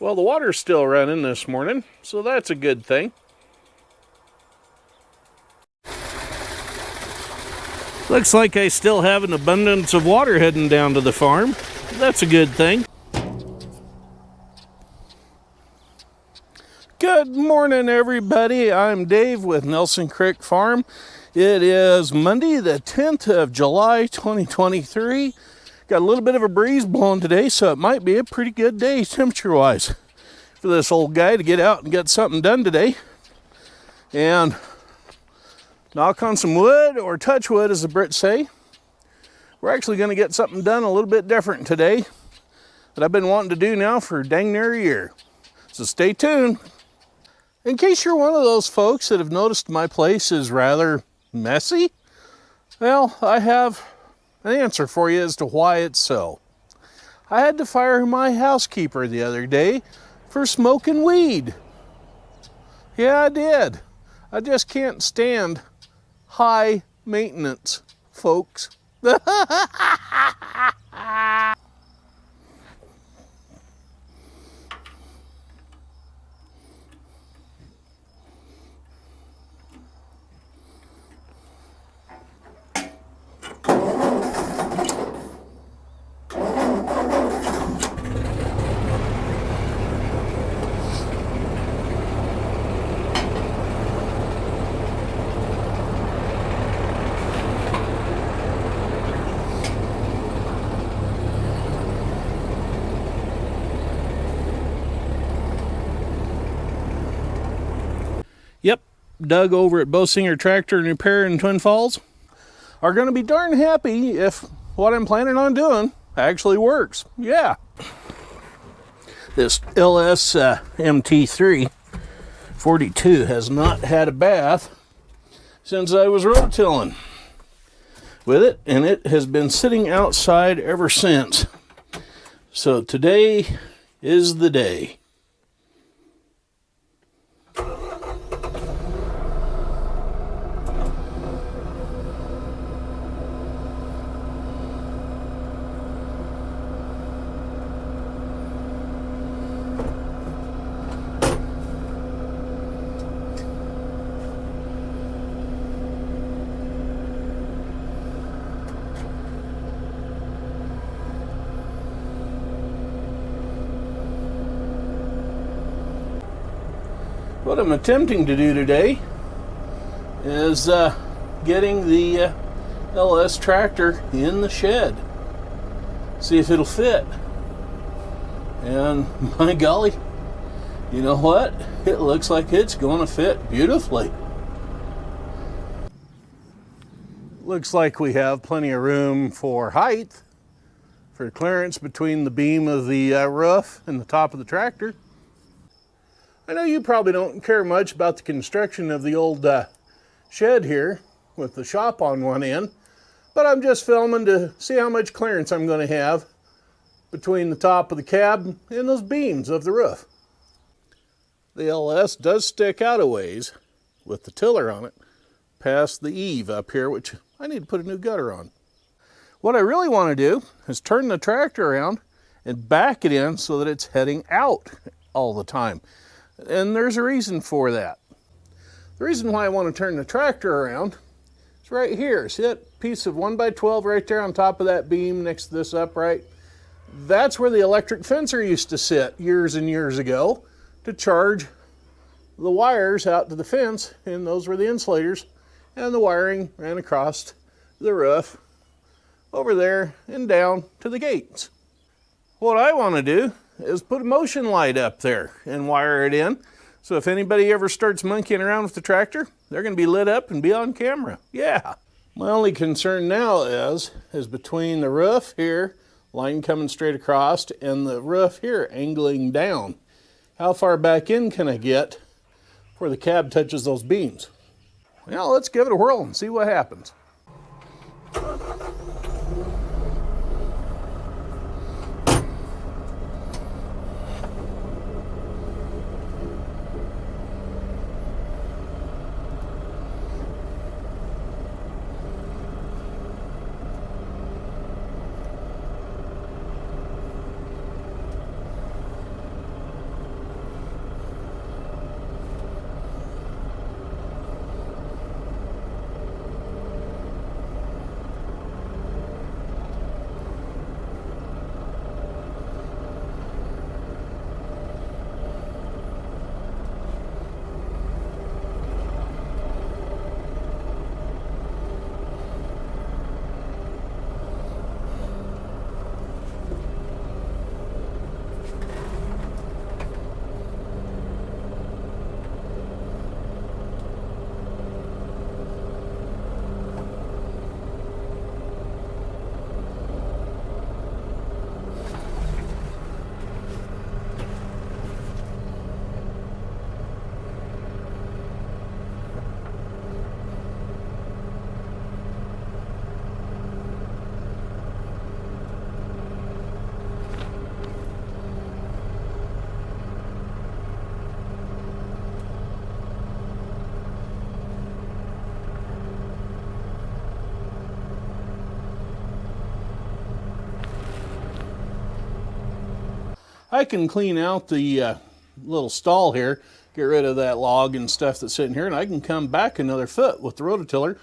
Well, the water's still running this morning, so that's a good thing. Looks like I still have an abundance of water heading down to the farm. That's a good thing. Good morning, everybody. I'm Dave with Nelson Creek Farm. It is Monday, the 10th of July, 2023. Got a little bit of a breeze blowing today, so it might be a pretty good day temperature-wise for this old guy to get out and get something done today. And knock on some wood, or touch wood, as the Brits say. We're actually going to get something done a little bit different today that I've been wanting to do now for dang near a year. So stay tuned. In case you're one of those folks that have noticed my place is rather messy, well, I have an answer for you as to why it's so. I had to fire my housekeeper the other day for smoking weed. Yeah, I did. I just can't stand high maintenance, folks. Yep, Doug over at Bosinger Tractor and Repair in Twin Falls are going to be darn happy if what I'm planning on doing actually works. Yeah. This LS MT3 42 has not had a bath since I was rotilling with it, and it has been sitting outside ever since. So today is the day. What I'm attempting to do today is getting the LS tractor in the shed. See if it'll fit. And my golly, you know what? It looks like it's going to fit beautifully. Looks like we have plenty of room for height, for clearance between the beam of the roof and the top of the tractor. I know you probably don't care much about the construction of the old shed here with the shop on one end, but I'm just filming to see how much clearance I'm going to have between the top of the cab and those beams of the roof. The LS does stick out a ways with the tiller on it past the eave up here, which I need to put a new gutter on. What I really want to do is turn the tractor around and back it in so that it's heading out all the time. And there's a reason for that. The reason why I want to turn the tractor around is right here. See that piece of 1x12 right there on top of that beam next to this upright? That's where the electric fencer used to sit years and years ago to charge the wires out to the fence, and those were the insulators, and the wiring ran across the roof over there and down to the gates. What I want to do is put a motion light up there and wire it in. So if anybody ever starts monkeying around with the tractor, they're going to be lit up and be on camera. Yeah. My only concern now is between the roof here, line coming straight across, and the roof here angling down. How far back in can I get before the cab touches those beams? Well, let's give it a whirl and see what happens. I can clean out the little stall here, get rid of that log and stuff that's sitting here, and I can come back another foot with the rototiller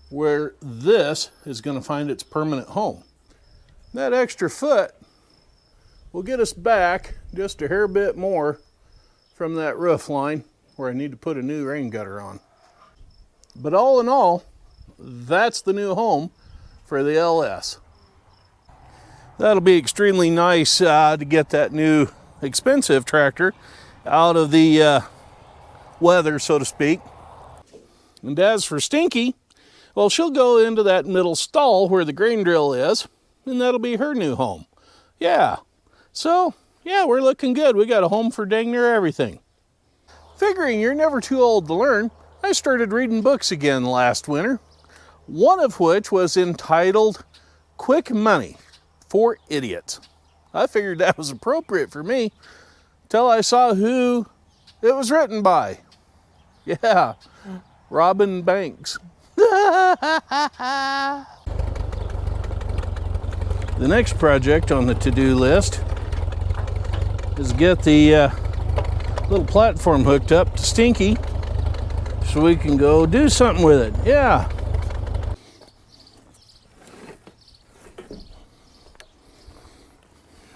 where this is going to find its permanent home. That extra foot will get us back just a hair bit more from that roof line where I need to put a new rain gutter on. But all in all, that's the new home for the LS. That'll be extremely nice to get that new expensive tractor out of the weather, so to speak. And as for Stinky, well, she'll go into that middle stall where the grain drill is, and that'll be her new home. Yeah, so yeah, we're looking good. We got a home for dang near everything. Figuring you're never too old to learn, I started reading books again last winter, one of which was entitled Quick Money for Idiots. I figured that was appropriate for me till I saw who it was written by. Yeah, Robin Banks. The next project on the to-do list is get the little platform hooked up to Stinky so we can go do something with it. Yeah.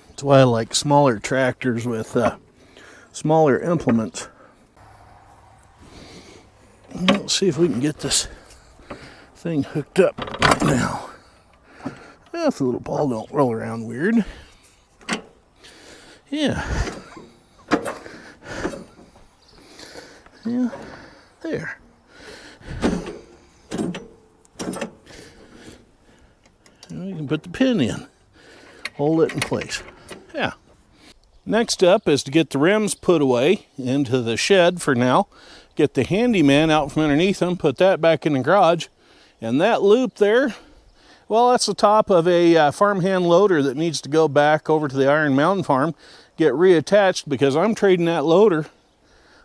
That's why I like smaller tractors with smaller implements. Let's see if we can get this thing hooked up now. If the little ball don't roll around weird. Yeah. Yeah, there. And we can put the pin in. Hold it in place. Yeah. Next up is to get the rims put away into the shed for now. Get the handyman out from underneath them, put that back in the garage. And that loop there, well, that's the top of a farmhand loader that needs to go back over to the Iron Mountain farm, get reattached because I'm trading that loader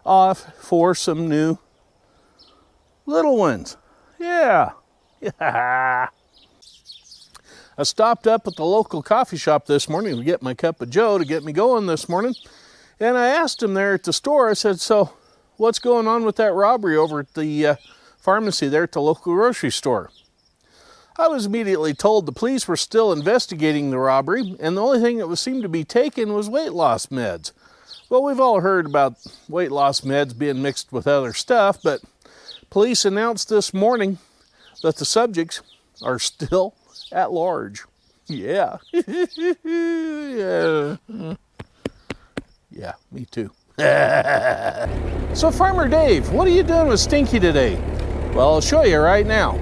off for some new little ones. Yeah. Yeah. I stopped up at the local coffee shop this morning to get my cup of joe to get me going this morning. And I asked him there at the store, I said, so what's going on with that robbery over at the pharmacy there at the local grocery store? I was immediately told the police were still investigating the robbery, and the only thing that seemed to be taken was weight loss meds. Well, we've all heard about weight loss meds being mixed with other stuff, but police announced this morning that the subjects are still at large. Yeah. Yeah. Yeah, me too. So Farmer Dave, what are you doing with Stinky today? Well, I'll show you right now.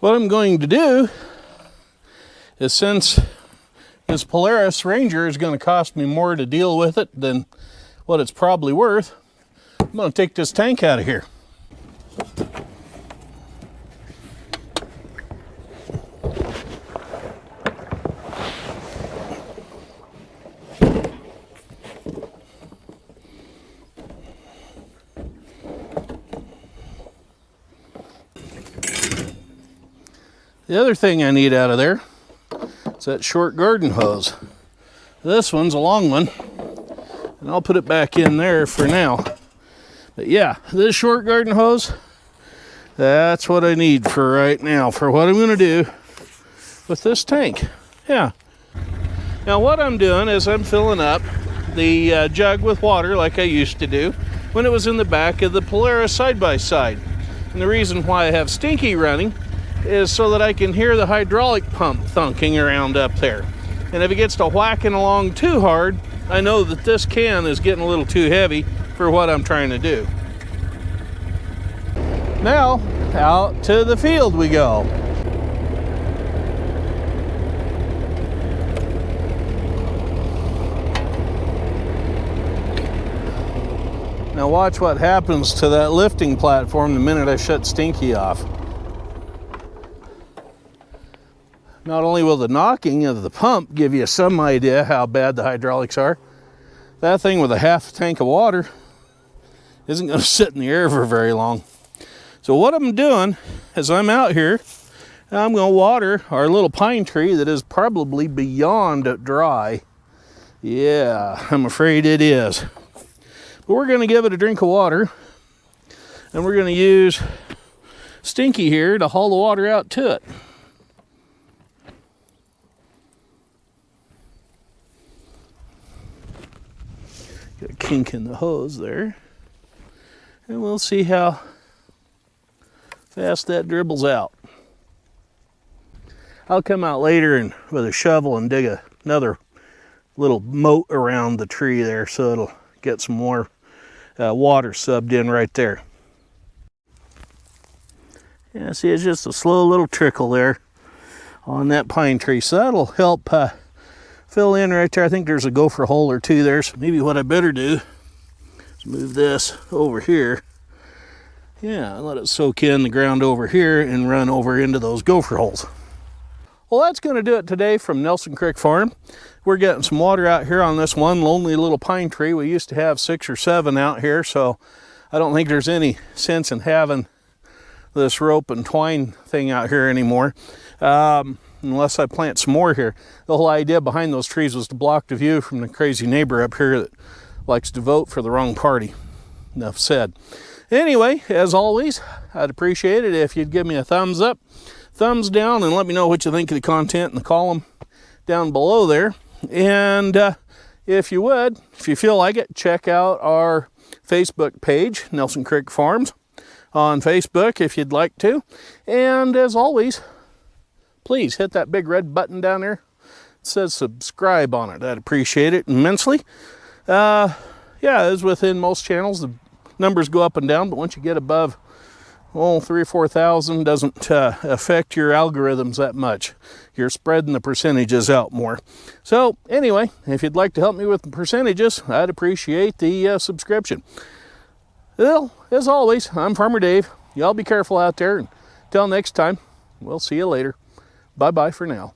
What I'm going to do is, since this Polaris Ranger is going to cost me more to deal with it than what it's probably worth, I'm going to take this tank out of here. The other thing I need out of there is that short garden hose. This one's a long one, and I'll put it back in there for now. But yeah, this short garden hose, that's what I need for right now, for what I'm going to do with this tank. Yeah. Now what I'm doing is I'm filling up the jug with water like I used to do when it was in the back of the Polaris side-by-side. And the reason why I have Stinky running is so that I can hear the hydraulic pump thunking around up there. And if it gets to whacking along too hard, I know that this can is getting a little too heavy for what I'm trying to do. Now, out to the field we go. Now watch what happens to that lifting platform the minute I shut Stinky off. Not only will the knocking of the pump give you some idea how bad the hydraulics are, that thing with a half tank of water isn't going to sit in the air for very long. So what I'm doing is I'm out here and I'm going to water our little pine tree that is probably beyond dry. Yeah, I'm afraid it is. But we're going to give it a drink of water, and we're going to use Stinky here to haul the water out to it. Got a kink in the hose there. And we'll see how fast that dribbles out. I'll come out later and with a shovel and dig another little moat around the tree there so it'll get some more water subbed in right there. Yeah, see, it's just a slow little trickle there on that pine tree, so that'll help fill in right there. I think there's a gopher hole or two there, so maybe what I better do is move this over here. Yeah, let it soak in the ground over here and run over into those gopher holes. Well, that's going to do it today from Nelson Creek Farm. We're getting some water out here on this one lonely little pine tree. We used to have 6 or 7 out here, so I don't think there's any sense in having this rope and twine thing out here anymore, unless I plant some more here. The whole idea behind those trees was to block the view from the crazy neighbor up here that likes to vote for the wrong party. Enough said. Anyway, as always, I'd appreciate it if you'd give me a thumbs up, thumbs down, and let me know what you think of the content in the column down below there. And if you would, if you feel like it, check out our Facebook page, Nelson Creek Farms, on Facebook if you'd like to. And as always, please hit that big red button down there. It says subscribe on it. I'd appreciate it immensely. Yeah, as within most channels, the numbers go up and down, but once you get above 3,000 or 4,000, doesn't affect your algorithms that much. You're spreading the percentages out more. So anyway, if you'd like to help me with the percentages, I'd appreciate the subscription. Well, as always, I'm Farmer Dave. Y'all be careful out there. And until next time, we'll see you later. Bye-bye for now.